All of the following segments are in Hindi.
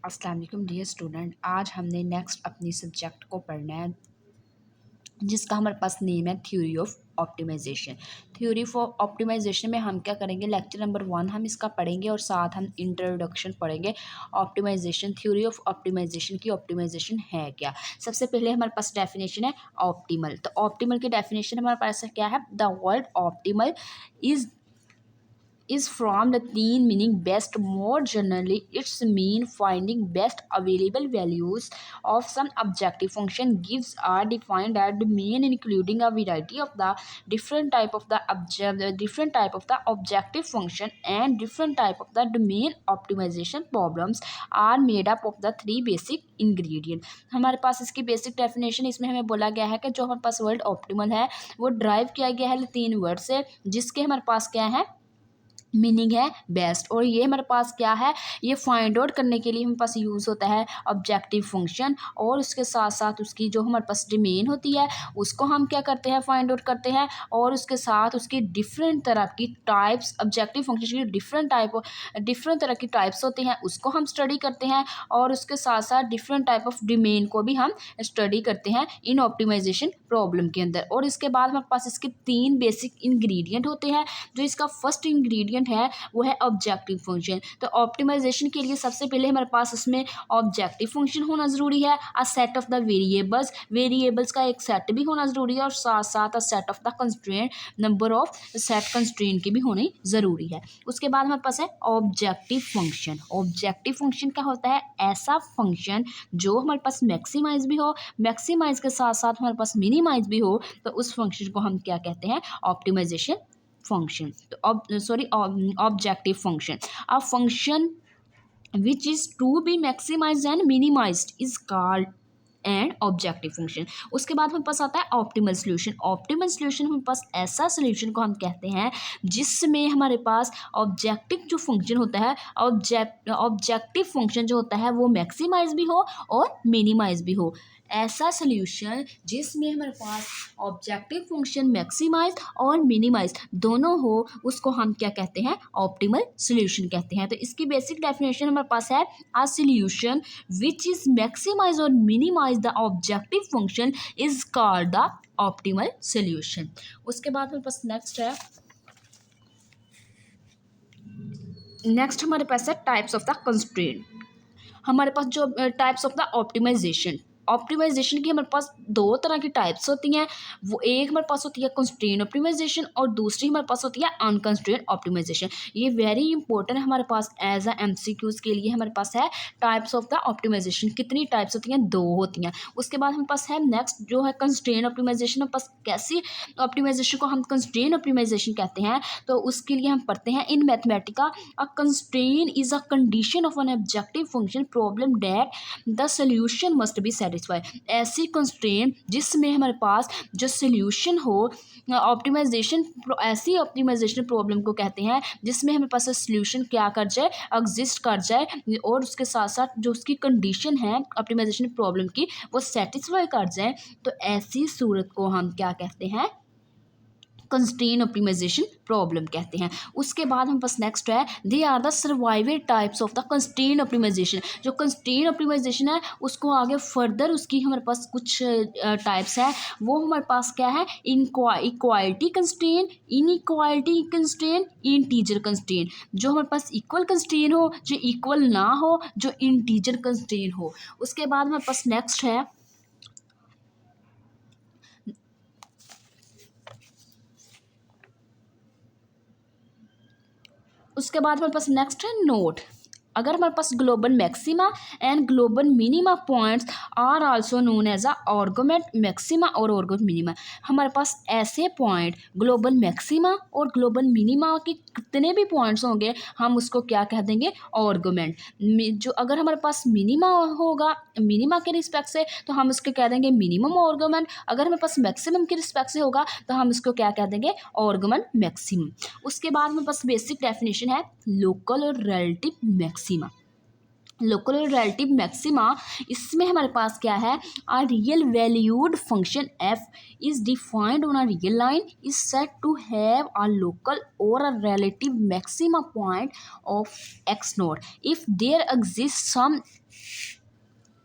अस्सलाम वालेकुम डियर स्टूडेंट। आज हमने नेक्स्ट अपनी सब्जेक्ट को पढ़ना है जिसका हमारे पास नेम है theory of optimisation. Theory for optimisation में हम क्या करेंगे, लेक्चर नंबर 1 हम इसका पढ़ेंगे और साथ हम इंट्रोडक्शन पढ़ेंगे ऑप्टिमाइजेशन, थ्योरी ऑफ ऑप्टिमाइजेशन की ऑप्टिमाइजेशन है क्या। सबसे पहले हमारे पास डेफिनेशन है ऑप्टिमल। तो ऑप्टिमल की डेफिनेशन हमारे पास क्या है, the word optimal is from the teen meaning best. More generally its mean finding best available values of some objective function. Gives are defined as the mean including a variety of the different type of the objective function and different type of the domain. Optimization problems are made up of the three basic ingredient. हमारे पास इसकी बेसिक डेफिनेशन इसमें हमें बोला गया है कि जो हमारे पास वर्ड ऑप्टिमल है वो ड्राइव किया गया है 3 वर्ड से, जिसके हमारे पास क्या है, मीनिंग है बेस्ट। और ये हमारे पास क्या है, ये फाइंड आउट करने के लिए हमारे पास यूज़ होता है ऑब्जेक्टिव फंक्शन, और उसके साथ साथ उसकी जो हमारे पास डोमेन होती है उसको हम क्या करते हैं, फाइंड आउट करते हैं। और उसके साथ उसकी डिफरेंट तरह की टाइप्स, ऑब्जेक्टिव फंक्शन की डिफरेंट तरह की टाइप्स होती हैं उसको हम स्टडी करते हैं। और उसके साथ साथ डिफरेंट टाइप ऑफ डोमेन को भी हम स्टडी करते हैं इन ऑप्टिमाइजेशन प्रॉब्लम के अंदर। और इसके बाद हमारे पास इसके 3 बेसिक इंग्रेडिएंट होते हैं। जो इसका फर्स्ट इंग्रेडिएंट है वो है ऑब्जेक्टिव फंक्शन। तो ऑप्टिमाइजेशन के लिए सबसे पहले हमारे पास उसमें ऑब्जेक्टिव फंक्शन होना जरूरी है, a set of the variables का एक सेट भी होना जरूरी है, और साथ साथ a set of the constraint, number of set constraint की भी होनी जरूरी है। उसके बाद हमारे पास है ऑब्जेक्टिव फंक्शन। ऑब्जेक्टिव फंक्शन क्या होता है, ऐसा फंक्शन जो हमारे पास मैक्सिमाइज भी हो, मैक्सिमाइज के साथ साथ हमारे पास मिनिमाइज भी हो, तो उस फंक्शन को हम क्या कहते हैं, optimisation function. Objective function, a function which is to be maximized and minimized is called and objective function. उसके बाद हमारे पास आता है ऑप्टिमल सोल्यूशन। ऑप्टिमल सोल्यूशन हमारे पास ऐसा सोल्यूशन को हम कहते हैं जिसमें हमारे पास ऑब्जेक्टिव जो फंक्शन होता है, ऑब्जेक्टिव फंक्शन जो होता है वो मैक्सिमाइज भी हो और मिनिमाइज भी हो। ऐसा सोल्यूशन जिसमें हमारे पास ऑब्जेक्टिव फंक्शन मैक्सिमाइज और मिनिमाइज दोनों हो, उसको हम क्या कहते हैं, ऑप्टिमल सोल्यूशन कहते हैं। तो इसकी बेसिक डेफिनेशन हमारे पास है, a solution which is maximise और minimise the objective function is called the optimal solution. उसके बाद हमारे पास नेक्स्ट हमारे पास है टाइप्स ऑफ द कंस्ट्रेंट। हमारे पास जो टाइप्स ऑफ द ऑप्टिमाइजेशन की हमारे पास 2 तरह की टाइप्स होती हैं। वो एक हमारे पास होती है कंस्ट्रेंट ऑप्टिमाइजेशन और दूसरी हमारे पास होती है अनकंस्ट्रेंट ऑप्टिमाइजेशन। ये वेरी इंपॉर्टेंट है हमारे पास एज अ एमसीक्यूज के लिए। हमारे पास है टाइप्स ऑफ द ऑप्टिमाइजेशन, कितनी टाइप्स होती हैं, 2 होती हैं। उसके बाद हमारे पास है नेक्स्ट जो है कंस्ट्रेंट ऑप्टिमाइजेशन। हमारे पास कैसी ऑप्टिमाइजेशन को हम कंस्ट्रेंट ऑप्टिमाइजेशन कहते हैं, तो उसके लिए हम पढ़ते हैं in Mathematica, a constraint is a condition of an objective function problem that the solution must be satisfy. ऐसी कंस्ट्रेंट जिसमें हमारे पास जो सोल्यूशन हो, ऑप्टिमाइजेशन, ऐसी ऑप्टिमाइजेशन प्रॉब्लम को कहते हैं जिसमें हमारे पास सोल्यूशन क्या कर जाए, एग्जिस्ट कर जाए, और उसके साथ साथ जो उसकी कंडीशन है ऑप्टिमाइजेशन प्रॉब्लम की वो सेटिस्फाई कर जाए। तो ऐसी सूरत को हम क्या कहते हैं, कंस्ट्रेंट ऑप्टिमाइजेशन प्रॉब्लम कहते हैं। उसके बाद हम पास नेक्स्ट है, they are the survival types of the constraint optimisation. जो कंस्ट्रेंट ऑप्टिमाइजेशन है उसको आगे फर्दर उसकी हमारे पास कुछ टाइप्स है। वो हमारे पास क्या है, equality constraint, inequality constraint, integer constraint. जो हमारे पास इक्वल कंस्ट्रेंट हो, जो इक्वल ना हो, जो इंटीजर कंस्ट्रेंट हो। उसके बाद हमारे पास नेक्स्ट है, उसके बाद हमारे पास नेक्स्ट है नोट। अगर हमारे पास global maxima and global minima points are also known as a argument maxima और आर्गुमेंट मिनिमा। हमारे पास ऐसे पॉइंट ग्लोबल मैक्सिमा और ग्लोबल मिनिमा के कितने भी पॉइंट्स होंगे हम उसको क्या कह देंगे, आर्गुमेंट। जो अगर हमारे पास मिनिमा होगा मिनिमा के रिस्पेक्ट से तो हम उसको कह देंगे मिनिमम आर्गुमेंट। अगर हमारे पास मैक्सिमम के रिस्पेक्ट से होगा तो हम उसको क्या कह देंगे, आर्गुमेंट मैक्सिमम। उसके बाद हमारे पास बेसिक डेफिनेशन है लोकल और रिलेटिव मैक्सिमा। लोकल और रिलेटिव मैक्सिमा, इसमें हमारे पास क्या है, a real valued function F is defined on a real line is said to have a local और a relative maxima point of X note if there exist some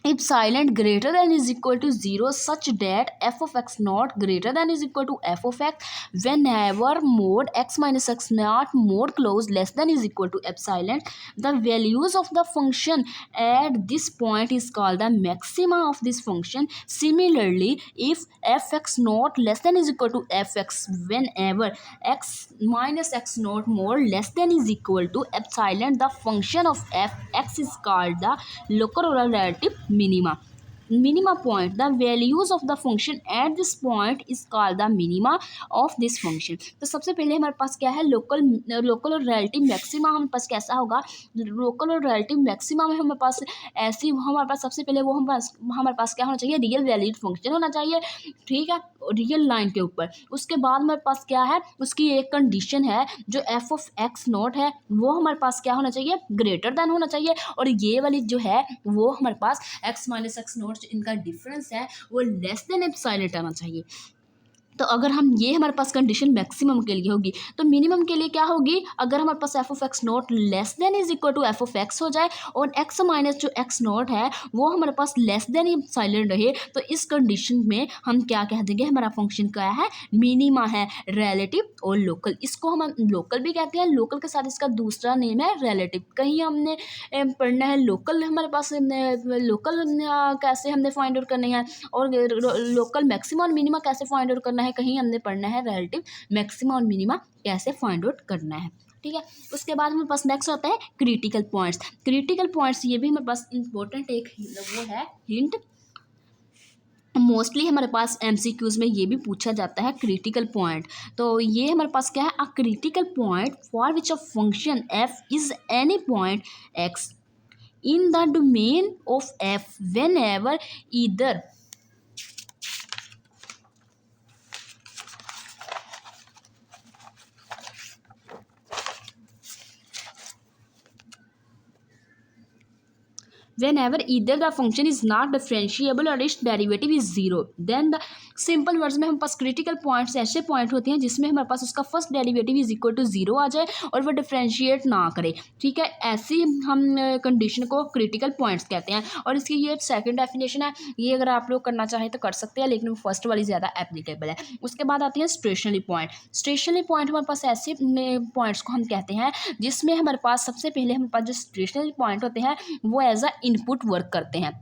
epsilon greater than is equal to 0 such that f of x naught greater than is equal to f of x whenever mod x minus x naught mod close less than is equal to epsilon, the values of the function at this point is called the maxima of this function. Similarly, if fx naught less than is equal to fx whenever x minus x naught mod less than is equal to epsilon, the function of fx is called the local or relative minima point. The values of the function at this point is called the minima of this function. तो सबसे पहले हमारे पास क्या है, लोकल और रिलेटिव मैक्सिमा हमारे पास कैसा होगा, लोकल और रिलेटिव मैक्सिमा में हमारे पास ऐसी, हमारे पास सबसे पहले वो हमारे पास क्या होना चाहिए, रियल वैलिड फंक्शन होना चाहिए, ठीक है, रियल लाइन के ऊपर। उसके बाद हमारे पास क्या है, उसकी एक कंडीशन है जो एफ ऑफ एक्स नॉट है वो हमारे पास क्या होना चाहिए, ग्रेटर देन होना चाहिए, और ये वाली जो है वो हमारे पास एक्स माइनस एक्स नॉट इनका डिफरेंस है वो लेस देन एप्सिलॉन आना चाहिए। तो अगर हम ये हमारे पास कंडीशन मैक्सिमम के लिए होगी, तो मिनिमम के लिए क्या होगी, अगर हमारे पास F of X naught less than is equal to F of X हो जाए और एक्स माइनस जो एक्स नॉट है वो हमारे पास लेस देन साइलेंट रहे, तो इस कंडीशन में हम क्या कह देंगे, हमारा फंक्शन क्या है, मिनिमा है, रिलेटिव और लोकल। इसको हम लोकल भी कहते हैं, लोकल के साथ इसका दूसरा नेम है रिलेटिव। कहीं हमने पढ़ना है लोकल, हमारे पास लोकल कैसे हमने फाइंड आउट करनी है, और लोकल मैक्सिमा और मिनिमा कैसे फाइंड आउट करना है, कहीं हमने पढ़ना है रिलेटिव मैक्सिमा और मिनिमा कैसे फाइंड आउट करना है, ठीक है। उसके बाद हमारे पास नेक्स्ट आता है क्रिटिकल पॉइंट्स। क्रिटिकल पॉइंट्स ये भी हमारे पास इंपॉर्टेंट एक वो है हिंट, मोस्टली हमारे पास एमसीक्यूज में ये भी पूछा जाता है क्रिटिकल पॉइंट। तो ये हमारे पास क्या है, a critical point for which a function F is any point x in the domain of f whenever either the function is not differentiable or its derivative is zero, then the simple words में हम पास क्रिटिकल पॉइंट्स ऐसे पॉइंट होते हैं जिसमें हमारे पास उसका first derivative is equal to zero आ जाए और वह डिफ्रेंशिएट ना करे, ठीक है, ऐसी हम कंडीशन को क्रिटिकल पॉइंट्स कहते हैं। और इसकी ये सेकंड डेफिनेशन है, ये अगर आप लोग करना चाहें तो कर सकते हैं, लेकिन वो फर्स्ट वाली ज़्यादा एप्लीकेबल है। उसके बाद आती है स्टेशनरी पॉइंट। स्टेशनरी पॉइंट हमारे पास ऐसे पॉइंट्स को हम कहते हैं जिसमें हमारे पास सबसे पहले हमारे पास जो स्टेशनरी पॉइंट होते हैं वो एज अ इनपुट वर्क करते हैं,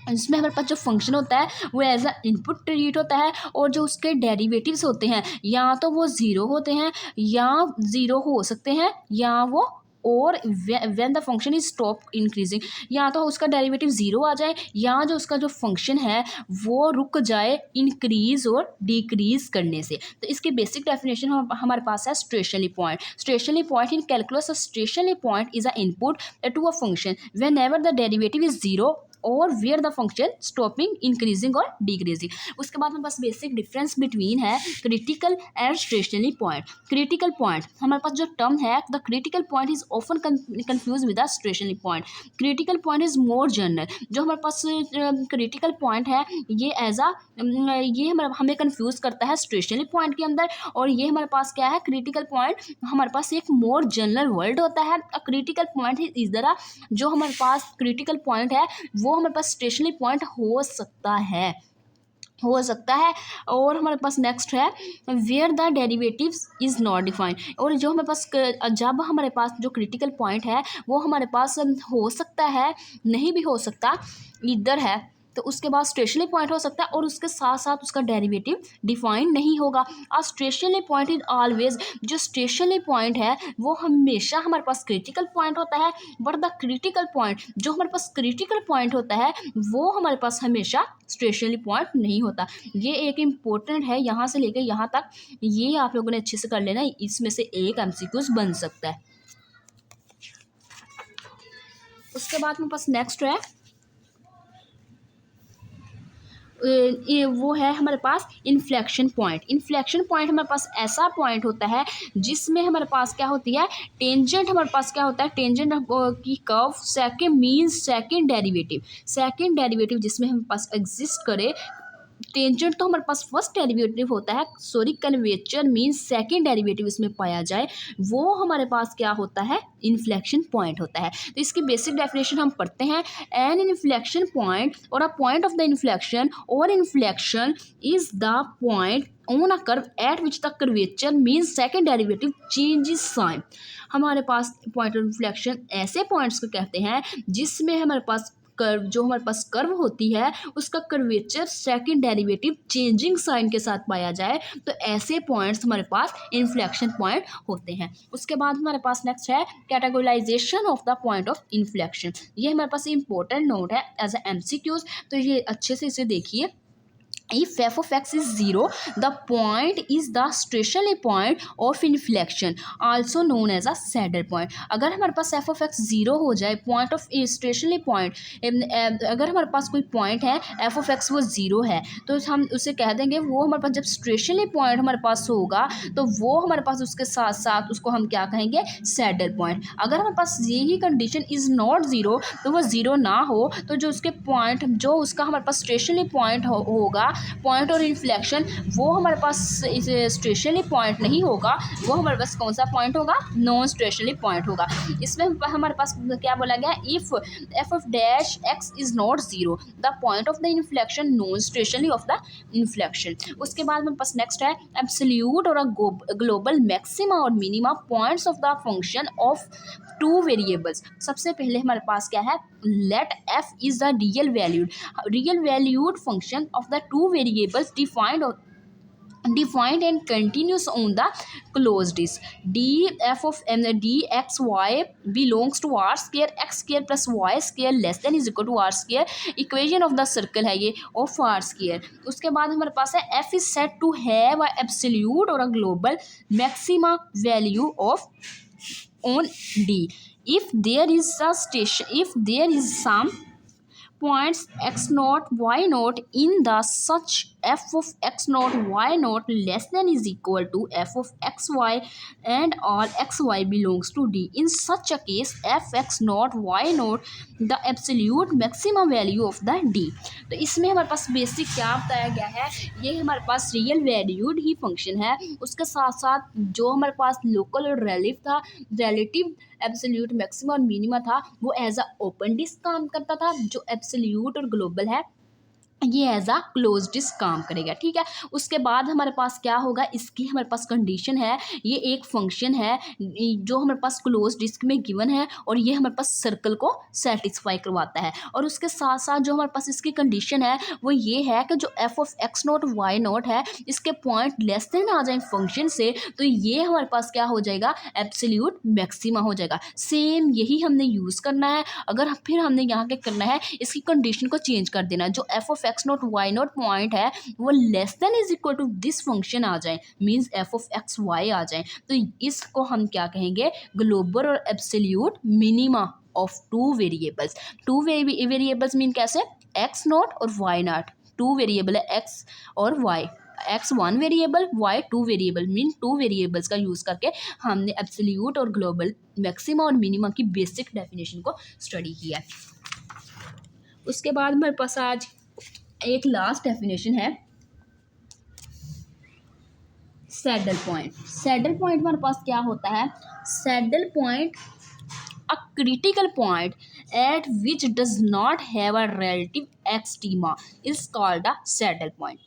इसमें हमारे पास जो फंक्शन होता है वो एज अ इनपुट ट्रीट होता है, और जो उसके डेरिवेटिव्स होते हैं या तो वो ज़ीरो होते हैं या ज़ीरो हो सकते हैं या वो, और when the function is stop increasing, या तो उसका डेरिवेटिव ज़ीरो आ जाए या जो उसका जो फंक्शन है वो रुक जाए इंक्रीज और डिक्रीज करने से। तो इसकी बेसिक डेफिनेशन हमारे पास है stationary point. Stationary point in calculus, stationary point is a input to a function whenever the derivative is zero और where the function stopping increasing और डिक्रीजिंग। उसके बाद हमारे पास बेसिक डिफरेंस बिटवीन है critical and stationary point. Critical point हमारे पास जो टर्म है, the critical point is often confuse with the stationary point. Critical point is more general. जो हमारे पास क्रिटिकल पॉइंट है ये एज आ ये हमें कंफ्यूज करता है स्टेशनरी पॉइंट के अंदर, और ये हमारे पास क्या है, क्रिटिकल पॉइंट हमारे पास एक मोर जनरल वर्ड होता है। क्रिटिकल पॉइंट इस तरह जो हमारे पास क्रिटिकल पॉइंट है वो हमारे पास स्टेशनरी पॉइंट हो सकता है, और हमारे पास नेक्स्ट है where the derivatives is not defined. और जो हमारे पास जब हमारे पास जो क्रिटिकल पॉइंट है वो हमारे पास हो सकता है, नहीं भी हो सकता, इधर है, तो उसके बाद स्टेशनरी पॉइंट हो सकता है और उसके साथ साथ उसका डेरिवेटिव डिफाइन नहीं होगा। और स्टेशनरी पॉइंट इज ऑलवेज, जो स्टेशनरी पॉइंट है वो हमेशा हमारे पास क्रिटिकल पॉइंट होता है, बट द क्रिटिकल पॉइंट जो हमारे पास क्रिटिकल पॉइंट होता है वो हमारे पास हमेशा स्टेशनरी पॉइंट नहीं होता। ये एक इम्पोर्टेंट है, यहाँ से लेकर यहाँ तक ये आप लोगों ने अच्छे से कर लेना, इसमें से एक एमसीक्यूज बन सकता है। उसके बाद मेरे पास नेक्स्ट है वो है हमारे पास इन्फ्लेक्शन पॉइंट। इन्फ्लेक्शन पॉइंट हमारे पास ऐसा पॉइंट होता है जिसमें हमारे पास क्या होती है, टेंजेंट हमारे पास क्या होता है, टेंजेंट की कर्व सेकेंड डेरिवेटिव जिसमें हमारे पास एग्जिस्ट करे। टेंजेंट तो हमारे पास फर्स्ट डेरिवेटिव होता है, sorry curvature means second derivative इसमें पाया जाए, वो हमारे पास क्या होता है, इन्फ्लेक्शन पॉइंट होता है। तो इसकी बेसिक डेफिनेशन हम पढ़ते हैं। एन इन्फ्लेक्शन पॉइंट और a point of the inflection और inflection is the point on a curve at which the curvature means second derivative changes sign. हमारे पास पॉइंट ऑफ इन्फ्लेक्शन ऐसे पॉइंट्स को कहते हैं जिसमें हमारे पास कर्व, जो हमारे पास कर्व होती है उसका curvature second derivative changing sign के साथ पाया जाए, तो ऐसे पॉइंट्स हमारे पास इन्फ्लेक्शन पॉइंट होते हैं। उसके बाद हमारे पास नेक्स्ट है categorisation of the point of inflection. ये हमारे पास इंपॉर्टेंट नोट है एज ए एमसीक्यूज, तो ये अच्छे से इसे देखिए। If f of x is 0, the point is the stationary point of inflection, also known as a saddle point। अगर हमारे पास f of x 0 हो जाए, पॉइंट ऑफ stationary point, अगर हमारे पास कोई पॉइंट है f of x वो 0 है, तो हम उसे कह देंगे वो हमारे पास जब stationary point हमारे पास होगा तो वो हमारे पास उसके साथ साथ उसको हम क्या कहेंगे, सैडल पॉइंट। अगर हमारे पास यही कंडीशन इज़ नॉट ज़ीरो, तो वो ज़ीरो ना हो, तो जो उसके पॉइंट, जो उसका हमारे पास स्टेशनरी पॉइंट होगा, पॉइंट और इन्फ्लेक्शन, वो हमारे पास स्टेशनरी पॉइंट नहीं होगा, वो हमारे पास कौन सा पॉइंट होगा, नॉन स्टेशनरी पॉइंट होगा। इसमें हमारे पास क्या बोला गया, if F of dash X is not zero, the point of the inflection non stationary of the inflection. उसके बाद हमारे पास नेक्स्ट है एब्सोल्यूट और ग्लोबल मैक्सिमा और minima points of the function of two variables. सबसे पहले हमारे पास क्या है, let F is the real valued function of the two variables defined and continuous on the closed disk। dx(y) belongs to r square x square plus y square less than is equal to r square। Equation of the circle है ये ऑफ r square। उसके बाद हमारे पास है f is said to have a absolute or a global maxima value of on d if there is some points x naught y naught in the such f of x naught y naught less than is equal to f of x y and all x y belongs to d। in such a case f x naught y naught the absolute maximum value of the d। तो इसमें हमारे पास बेसिक क्या बताया गया है, ये हमारे पास रियल वैल्यूड ही फंक्शन है, उसके साथ साथ जो हमारे पास लोकल और रिलेटिव एब्सोल्यूट मैक्सिमम और मिनिमा था वो एज अ ओपन डिस्क काम करता था, जो एब्सोल्यूट और ग्लोबल है ये एज अ क्लोज डिस्क काम करेगा। ठीक है, उसके बाद हमारे पास क्या होगा, इसकी हमारे पास कंडीशन है, ये एक फंक्शन है जो हमारे पास क्लोज डिस्क में गिवन है और ये हमारे पास सर्कल को सेटिस्फाई करवाता है। और उसके साथ साथ जो हमारे पास इसकी कंडीशन है वो ये है कि जो F of X note Y naught है इसके पॉइंट लेस देन आ जाए फंक्शन से, तो ये हमारे पास क्या हो जाएगा, एब्सोल्यूट मैक्सिमा हो जाएगा। सेम यही हमने यूज़ करना है। अगर फिर हमने यहाँ के करना है, इसकी कंडीशन को चेंज कर देना, जो F of X note Y note point है वो less than is equal to this function आ जाए, means F of X Y आ जाए, तो इसको हम क्या कहेंगे, ग्लोबल और absolute minima of two variables. Two variables mean कैसे, एक्स नोट और वाई नॉट, टू वेरिएबल है एक्स और Y, X one variable Y two variable, mean two variables का यूज़ करके हमने एब्सोल्यूट और ग्लोबल मैक्सिमा और मिनिमा की बेसिक डेफिनेशन को स्टडी किया। उसके बाद हमारे पास आज एक लास्ट डेफिनेशन है सैडल पॉइंट। सैडल पॉइंट हमारे पास क्या होता है, saddle point a critical point eight which does not have a relative extrema is called a saddle point.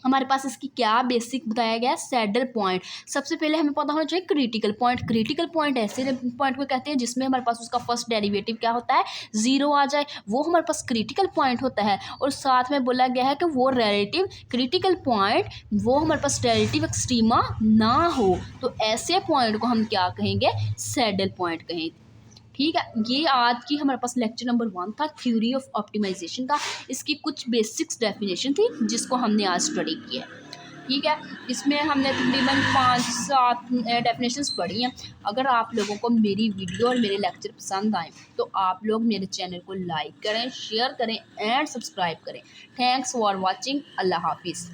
हमारे पास इसकी क्या बेसिक बताया गया है, सैडल पॉइंट। सबसे पहले हमें पता होना चाहिए क्रिटिकल पॉइंट। क्रिटिकल पॉइंट ऐसे पॉइंट को कहते हैं जिसमें हमारे पास उसका फर्स्ट डेरिवेटिव क्या होता है, जीरो आ जाए, वो हमारे पास क्रिटिकल पॉइंट होता है। और साथ में बोला गया है कि वो रिलेटिव क्रिटिकल पॉइंट वो हमारे पास रिलेटिव एक्सट्रीमा ना हो, तो ऐसे पॉइंट को हम क्या कहेंगे, सैडल पॉइंट कहेंगे। ठीक है, ये आज की हमारे पास लेक्चर नंबर 1 था थ्योरी ऑफ ऑप्टिमाइजेशन का। इसकी कुछ बेसिक्स डेफिनेशन थी जिसको हमने आज स्टडी किया है। ठीक है। इसमें हमने तकरीबन 5-7 डेफिनेशंस पढ़ी हैं। अगर आप लोगों को मेरी वीडियो और मेरे लेक्चर पसंद आए तो आप लोग मेरे चैनल को लाइक करें, शेयर करें एंड सब्सक्राइब करें। Thanks for watching. अल्लाह हाफिज़।